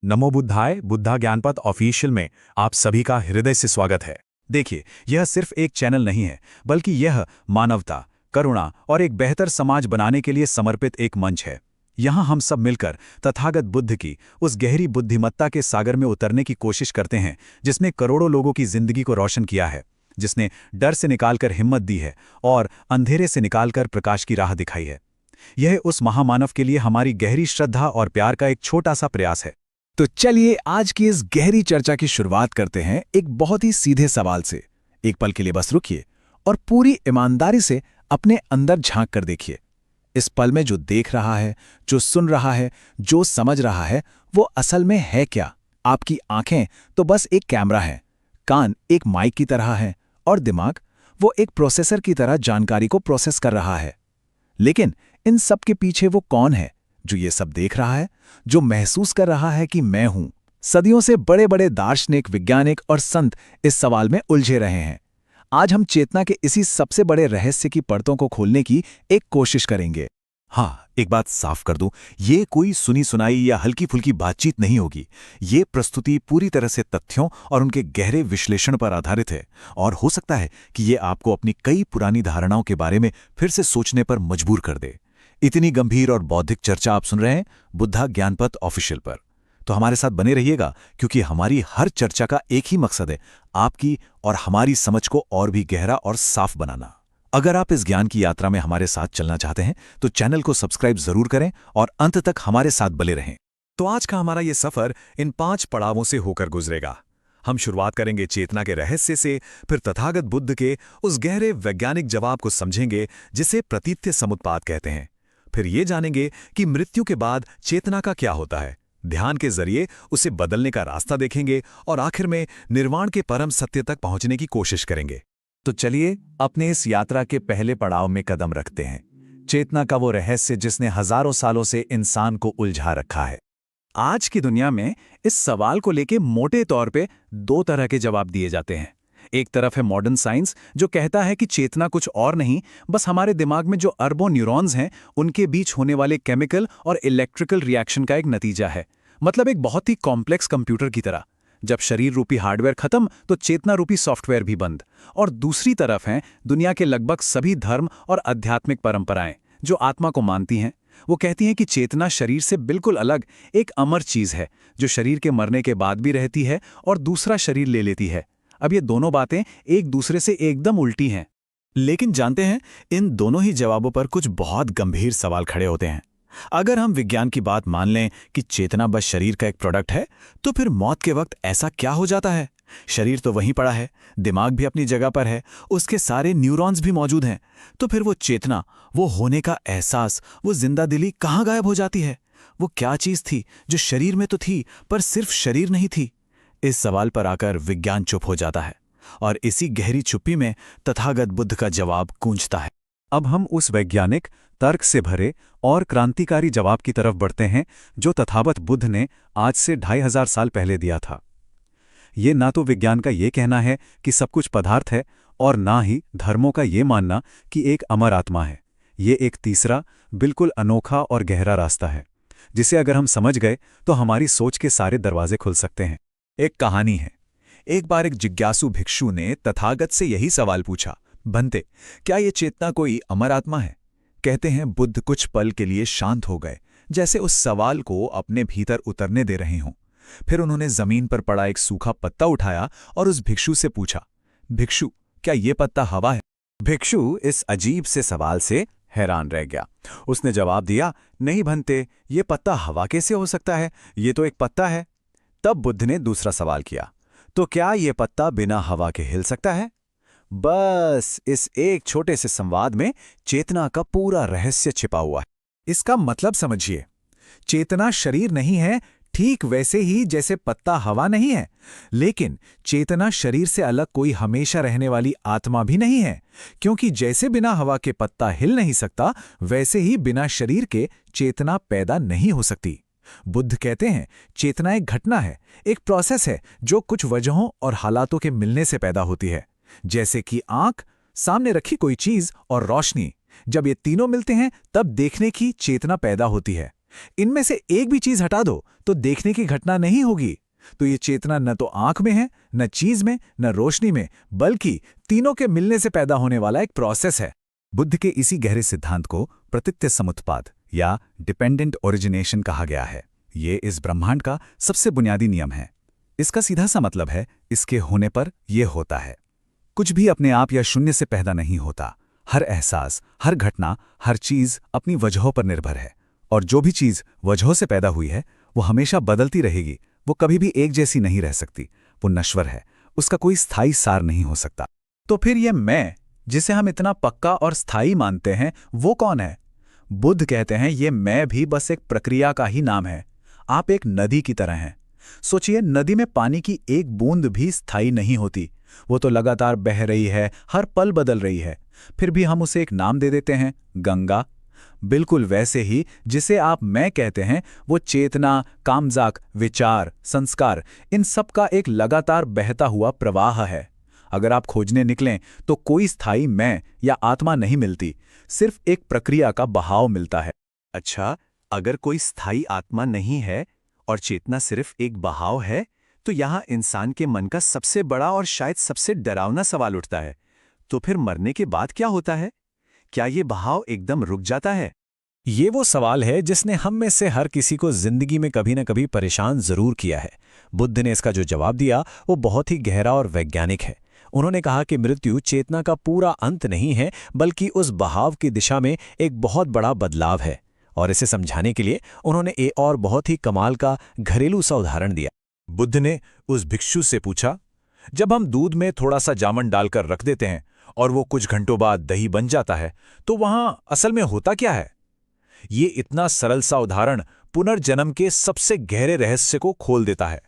नमो बुद्धाय Buddha ज्ञानपथ official में आप सभी का हृदय से स्वागत है। देखिए, यह सिर्फ एक चैनल नहीं है, बल्कि यह मानवता, करुणा और एक बेहतर समाज बनाने के लिए समर्पित एक मंच है। यहाँ हम सब मिलकर तथागत बुद्ध की उस गहरी बुद्धिमत्ता के सागर में उतरने की कोशिश करते हैं जिसने करोड़ों लोगों की जिंदगी को रोशन किया है, जिसने डर से निकालकर हिम्मत दी है और अंधेरे से निकालकर प्रकाश की राह दिखाई है। यह उस महामानव के लिए हमारी गहरी श्रद्धा और प्यार का एक छोटा सा प्रयास है। तो चलिए आज की इस गहरी चर्चा की शुरुआत करते हैं एक बहुत ही सीधे सवाल से। एक पल के लिए बस रुकिए और पूरी ईमानदारी से अपने अंदर झांक कर देखिए। इस पल में जो देख रहा है, जो सुन रहा है, जो समझ रहा है, वो असल में है क्या? आपकी आंखें तो बस एक कैमरा है, कान एक माइक की तरह है और दिमाग वो एक प्रोसेसर की तरह जानकारी को प्रोसेस कर रहा है। लेकिन इन सब के पीछे वो कौन है जो ये सब देख रहा है, जो महसूस कर रहा है कि मैं हूं? सदियों से बड़े बड़े दार्शनिक, वैज्ञानिक और संत इस सवाल में उलझे रहे हैं। आज हम चेतना के इसी सबसे बड़े रहस्य की परतों को खोलने की एक कोशिश करेंगे। हाँ, एक बात साफ कर दूं, ये कोई सुनी सुनाई या हल्की फुल्की बातचीत नहीं होगी। ये प्रस्तुति पूरी तरह से तथ्यों और उनके गहरे विश्लेषण पर आधारित है और हो सकता है कि ये आपको अपनी कई पुरानी धारणाओं के बारे में फिर से सोचने पर मजबूर कर दे। इतनी गंभीर और बौद्धिक चर्चा आप सुन रहे हैं बुद्धा ज्ञानपथ ऑफिशियल पर। तो हमारे साथ बने रहिएगा, क्योंकि हमारी हर चर्चा का एक ही मकसद है, आपकी और हमारी समझ को और भी गहरा और साफ बनाना। अगर आप इस ज्ञान की यात्रा में हमारे साथ चलना चाहते हैं तो चैनल को सब्सक्राइब जरूर करें और अंत तक हमारे साथ बने रहें। तो आज का हमारा ये सफर इन 5 पड़ावों से होकर गुजरेगा। हम शुरुआत करेंगे चेतना के रहस्य से, फिर तथागत बुद्ध के उस गहरे वैज्ञानिक जवाब को समझेंगे जिसे प्रतीत्य समुत्पाद कहते हैं। फिर ये जानेंगे कि मृत्यु के बाद चेतना का क्या होता है। ध्यान के जरिए उसे बदलने का रास्ता देखेंगे और आखिर में निर्वाण के परम सत्य तक पहुंचने की कोशिश करेंगे। तो चलिए अपने इस यात्रा के पहले पड़ाव में कदम रखते हैं, चेतना का वो रहस्य जिसने हजारों सालों से इंसान को उलझा रखा है। आज की दुनिया में इस सवाल को लेके मोटे तौर पे 2 तरह के जवाब दिए जाते हैं। एक तरफ है मॉडर्न साइंस, जो कहता है कि चेतना कुछ और नहीं, बस हमारे दिमाग में जो अरबों न्यूरॉन्स हैं उनके बीच होने वाले केमिकल और इलेक्ट्रिकल रिएक्शन का एक नतीजा है। मतलब एक बहुत ही कॉम्प्लेक्स कंप्यूटर की तरह। जब शरीर रूपी हार्डवेयर खत्म तो चेतना रूपी सॉफ्टवेयर भी बंद। और दूसरी तरफ हैं दुनिया के लगभग सभी धर्म और आध्यात्मिक परंपराएं जो आत्मा को मानती हैं। वो कहती हैं कि चेतना शरीर से बिल्कुल अलग एक अमर चीज है, जो शरीर के मरने के बाद भी रहती है और दूसरा शरीर ले लेती है। अब ये दोनों बातें एक दूसरे से एकदम उल्टी हैं। लेकिन जानते हैं, इन दोनों ही जवाबों पर कुछ बहुत गंभीर सवाल खड़े होते हैं। अगर हम विज्ञान की बात मान लें कि चेतना बस शरीर का एक प्रोडक्ट है, तो फिर मौत के वक्त ऐसा क्या हो जाता है? शरीर तो वहीं पड़ा है, दिमाग भी अपनी जगह पर है, उसके सारे न्यूरॉन्स भी मौजूद हैं। तो फिर वो चेतना, वो होने का एहसास, वो जिंदा दिली कहाँ गायब हो जाती है? वो क्या चीज थी जो शरीर में तो थी पर सिर्फ शरीर नहीं थी? इस सवाल पर आकर विज्ञान चुप हो जाता है और इसी गहरी चुप्पी में तथागत बुद्ध का जवाब गूंजता है। अब हम उस वैज्ञानिक, तर्क से भरे और क्रांतिकारी जवाब की तरफ बढ़ते हैं जो तथागत बुद्ध ने आज से 2500 साल पहले दिया था। ये ना तो विज्ञान का ये कहना है कि सब कुछ पदार्थ है और ना ही धर्मों का ये मानना कि एक अमर आत्मा है। ये एक तीसरा, बिल्कुल अनोखा और गहरा रास्ता है जिसे अगर हम समझ गए तो हमारी सोच के सारे दरवाजे खुल सकते हैं। एक कहानी है। एक बार एक जिज्ञासु भिक्षु ने तथागत से यही सवाल पूछा, भंते, क्या ये चेतना कोई अमर आत्मा है? कहते हैं बुद्ध कुछ पल के लिए शांत हो गए, जैसे उस सवाल को अपने भीतर उतरने दे रहे हों। फिर उन्होंने जमीन पर पड़ा एक सूखा पत्ता उठाया और उस भिक्षु से पूछा, भिक्षु, क्या ये पत्ता हवा है? भिक्षु इस अजीब से सवाल से हैरान रह गया। उसने जवाब दिया, नहीं भंते, ये पत्ता हवा कैसे हो सकता है? ये तो एक पत्ता है। तब बुद्ध ने दूसरा सवाल किया, तो क्या ये पत्ता बिना हवा के हिल सकता है? बस इस एक छोटे से संवाद में चेतना का पूरा रहस्य छिपा हुआ है। इसका मतलब समझिए, चेतना शरीर नहीं है, ठीक वैसे ही जैसे पत्ता हवा नहीं है। लेकिन चेतना शरीर से अलग कोई हमेशा रहने वाली आत्मा भी नहीं है, क्योंकि जैसे बिना हवा के पत्ता हिल नहीं सकता, वैसे ही बिना शरीर के चेतना पैदा नहीं हो सकती। बुद्ध कहते हैं चेतना एक घटना है, एक प्रोसेस है जो कुछ वजहों और हालातों के मिलने से पैदा होती है, जैसे कि आंख, सामने रखी कोई चीज और रोशनी। जब ये तीनों मिलते हैं तब देखने की चेतना पैदा होती है। इनमें से एक भी चीज हटा दो तो देखने की घटना नहीं होगी। तो ये चेतना न तो आंख में है, न चीज में, न रोशनी में, बल्कि तीनों के मिलने से पैदा होने वाला एक प्रोसेस है। बुद्ध के इसी गहरे सिद्धांत को प्रतीत्य समुत्पाद या डिपेंडेंट ओरिजिनेशन कहा गया है। ये इस ब्रह्मांड का सबसे बुनियादी नियम है। इसका सीधा सा मतलब है, इसके होने पर यह होता है। कुछ भी अपने आप या शून्य से पैदा नहीं होता। हर एहसास, हर घटना, हर चीज अपनी वजहों पर निर्भर है। और जो भी चीज वजहों से पैदा हुई है वो हमेशा बदलती रहेगी। वो कभी भी एक जैसी नहीं रह सकती। वो नश्वर है, उसका कोई स्थायी सार नहीं हो सकता। तो फिर ये मैं, जिसे हम इतना पक्का और स्थायी मानते हैं, वो कौन है? बुद्ध कहते हैं ये मैं भी बस एक प्रक्रिया का ही नाम है। आप एक नदी की तरह हैं। सोचिए, नदी में पानी की एक बूंद भी स्थायी नहीं होती। वो तो लगातार बह रही है, हर पल बदल रही है। फिर भी हम उसे एक नाम दे देते हैं, गंगा। बिल्कुल वैसे ही जिसे आप मैं कहते हैं, वो चेतना, कामजाक, विचार, संस्कार, इन सब का एक लगातार बहता हुआ प्रवाह है। अगर आप खोजने निकलें तो कोई स्थायी मैं या आत्मा नहीं मिलती, सिर्फ एक प्रक्रिया का बहाव मिलता है। अच्छा, अगर कोई स्थायी आत्मा नहीं है और चेतना सिर्फ एक बहाव है, तो यहाँ इंसान के मन का सबसे बड़ा और शायद सबसे डरावना सवाल उठता है। तो फिर मरने के बाद क्या होता है? क्या ये बहाव एकदम रुक जाता है? ये वो सवाल है जिसने हम में से हर किसी को जिंदगी में कभी न कभी परेशान जरूर किया है। बुद्ध ने इसका जो जवाब दिया वो बहुत ही गहरा और वैज्ञानिक है। उन्होंने कहा कि मृत्यु चेतना का पूरा अंत नहीं है, बल्कि उस बहाव की दिशा में एक बहुत बड़ा बदलाव है। और इसे समझाने के लिए उन्होंने एक और बहुत ही कमाल का घरेलू सा उदाहरण दिया। बुद्ध ने उस भिक्षु से पूछा, जब हम दूध में थोड़ा सा जामन डालकर रख देते हैं और वो कुछ घंटों बाद दही बन जाता है, तो वहां असल में होता क्या है? ये इतना सरल सा उदाहरण पुनर्जन्म के सबसे गहरे रहस्य को खोल देता है।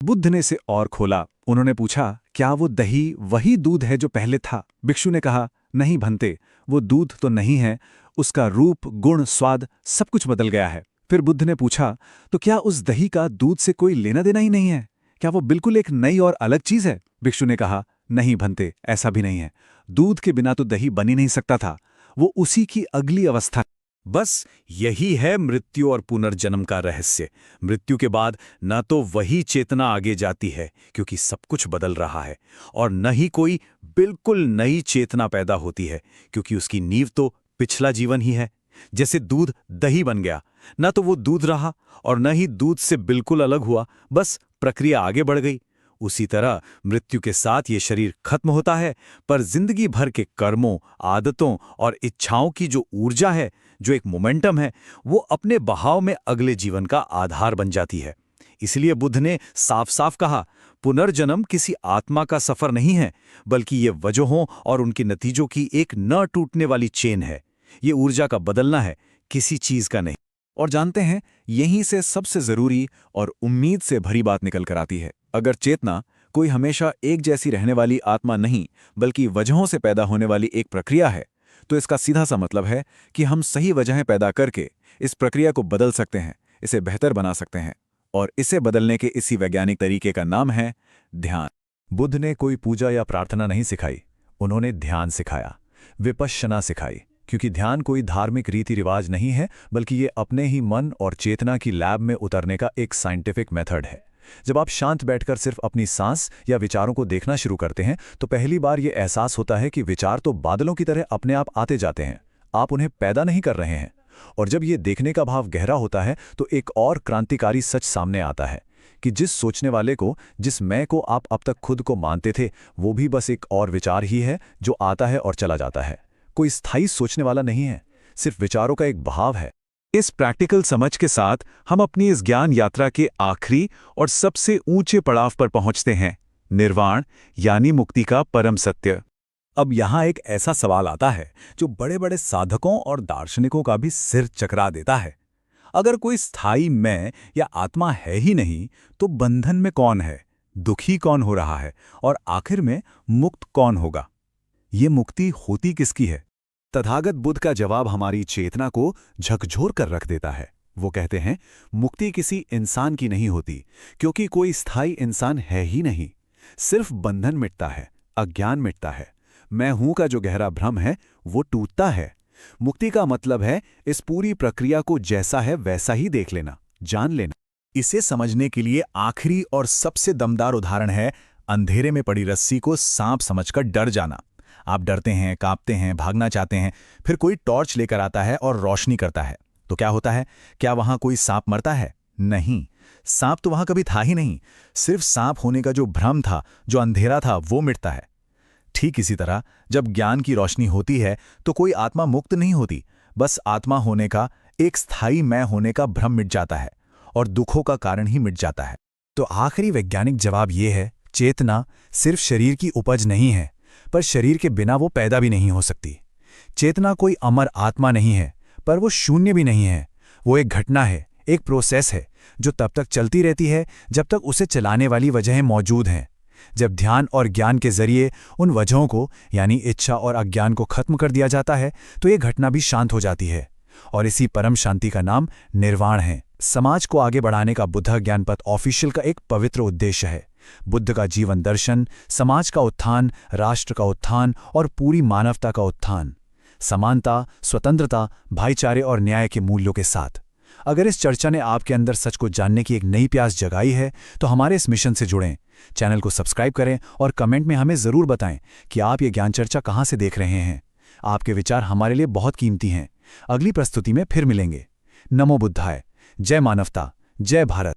बुद्ध ने इसे और खोला। उन्होंने पूछा, क्या वो दही वही दूध है जो पहले था? भिक्षु ने कहा, नहीं भंते, वो दूध तो नहीं है। उसका रूप, गुण, स्वाद सब कुछ बदल गया है। फिर बुद्ध ने पूछा, तो क्या उस दही का दूध से कोई लेना देना ही नहीं है? क्या वो बिल्कुल एक नई और अलग चीज है? भिक्षु ने कहा, नहीं भंते, ऐसा भी नहीं है। दूध के बिना तो दही बन ही नहीं सकता था। वो उसी की अगली अवस्था। बस यही है मृत्यु और पुनर्जन्म का रहस्य। मृत्यु के बाद न तो वही चेतना आगे जाती है क्योंकि सब कुछ बदल रहा है, और न ही कोई बिल्कुल नई चेतना पैदा होती है क्योंकि उसकी नींव तो पिछला जीवन ही है। जैसे दूध दही बन गया, न तो वो दूध रहा और न ही दूध से बिल्कुल अलग हुआ, बस प्रक्रिया आगे बढ़ गई। उसी तरह मृत्यु के साथ ये शरीर खत्म होता है, पर जिंदगी भर के कर्मों, आदतों और इच्छाओं की जो ऊर्जा है, जो एक मोमेंटम है, वो अपने बहाव में अगले जीवन का आधार बन जाती है। इसलिए बुद्ध ने साफ साफ कहा, पुनर्जन्म किसी आत्मा का सफर नहीं है, बल्कि ये वजहों और उनके नतीजों की एक न टूटने वाली चेन है। ये ऊर्जा का बदलना है, किसी चीज का नहीं। और जानते हैं, यहीं से सबसे जरूरी और उम्मीद से भरी बात निकल कर आती है। अगर चेतना कोई हमेशा एक जैसी रहने वाली आत्मा नहीं, बल्कि वजहों से पैदा होने वाली एक प्रक्रिया है, तो इसका सीधा सा मतलब है कि हम सही वजहें पैदा करके इस प्रक्रिया को बदल सकते हैं, इसे बेहतर बना सकते हैं। और इसे बदलने के इसी वैज्ञानिक तरीके का नाम है ध्यान। बुद्ध ने कोई पूजा या प्रार्थना नहीं सिखाई, उन्होंने ध्यान सिखाया, विपश्यना सिखाई। क्योंकि ध्यान कोई धार्मिक रीति रिवाज नहीं है, बल्कि ये अपने ही मन और चेतना की लैब में उतरने का एक साइंटिफिक मेथड है। जब आप शांत बैठकर सिर्फ अपनी सांस या विचारों को देखना शुरू करते हैं, तो पहली बार ये एहसास होता है कि विचार तो बादलों की तरह अपने आप आते जाते हैं, आप उन्हें पैदा नहीं कर रहे हैं। और जब ये देखने का भाव गहरा होता है, तो एक और क्रांतिकारी सच सामने आता है कि जिस सोचने वाले को, जिस मैं को आप अब तक खुद को मानते थे, वो भी बस एक और विचार ही है जो आता है और चला जाता है। कोई स्थायी सोचने वाला नहीं है, सिर्फ विचारों का एक बहाव है। इस प्रैक्टिकल समझ के साथ हम अपनी इस ज्ञान यात्रा के आखिरी और सबसे ऊंचे पड़ाव पर पहुंचते हैं, निर्वाण यानी मुक्ति का परम सत्य। अब यहाँ एक ऐसा सवाल आता है जो बड़े बड़े साधकों और दार्शनिकों का भी सिर चकरा देता है। अगर कोई स्थायी मैं या आत्मा है ही नहीं, तो बंधन में कौन है, दुखी कौन हो रहा है, और आखिर में मुक्त कौन होगा? ये मुक्ति होती किसकी है? तथागत बुद्ध का जवाब हमारी चेतना को झकझोर कर रख देता है। वो कहते हैं, मुक्ति किसी इंसान की नहीं होती, क्योंकि कोई स्थायी इंसान है ही नहीं। सिर्फ बंधन मिटता है, अज्ञान मिटता है, मैं हूं का जो गहरा भ्रम है वो टूटता है। मुक्ति का मतलब है इस पूरी प्रक्रिया को जैसा है वैसा ही देख लेना, जान लेना। इसे समझने के लिए आखिरी और सबसे दमदार उदाहरण है अंधेरे में पड़ी रस्सी को सांप समझकर डर जाना। आप डरते हैं, कांपते हैं, भागना चाहते हैं, फिर कोई टॉर्च लेकर आता है और रोशनी करता है, तो क्या होता है? क्या वहां कोई सांप मरता है? नहीं, सांप तो वहां कभी था ही नहीं। सिर्फ सांप होने का जो भ्रम था, जो अंधेरा था, वो मिटता है। ठीक इसी तरह जब ज्ञान की रोशनी होती है तो कोई आत्मा मुक्त नहीं होती, बस आत्मा होने का, एक स्थायी मैं होने का भ्रम मिट जाता है और दुखों का कारण ही मिट जाता है। तो आखिरी वैज्ञानिक जवाब यह है, चेतना सिर्फ शरीर की उपज नहीं है, पर शरीर के बिना वो पैदा भी नहीं हो सकती। चेतना कोई अमर आत्मा नहीं है, पर वो शून्य भी नहीं है। वो एक घटना है, एक प्रोसेस है, जो तब तक चलती रहती है जब तक उसे चलाने वाली वजहें मौजूद हैं। जब ध्यान और ज्ञान के जरिए उन वजहों को, यानी इच्छा और अज्ञान को खत्म कर दिया जाता है, तो ये घटना भी शांत हो जाती है। और इसी परम शांति का नाम निर्वाण है। समाज को आगे बढ़ाने का बुद्ध ज्ञानपथ ऑफिशियल का एक पवित्र उद्देश्य है। बुद्ध का जीवन दर्शन, समाज का उत्थान, राष्ट्र का उत्थान और पूरी मानवता का उत्थान, समानता, स्वतंत्रता, भाईचारे और न्याय के मूल्यों के साथ। अगर इस चर्चा ने आपके अंदर सच को जानने की एक नई प्यास जगाई है, तो हमारे इस मिशन से जुड़ें। चैनल को सब्सक्राइब करें और कमेंट में हमें ज़रूर बताएं कि आप ये ज्ञान चर्चा कहाँ से देख रहे हैं। आपके विचार हमारे लिए बहुत कीमती हैं। अगली प्रस्तुति में फिर मिलेंगे। नमो बुद्धाय। जय मानवता, जय भारत।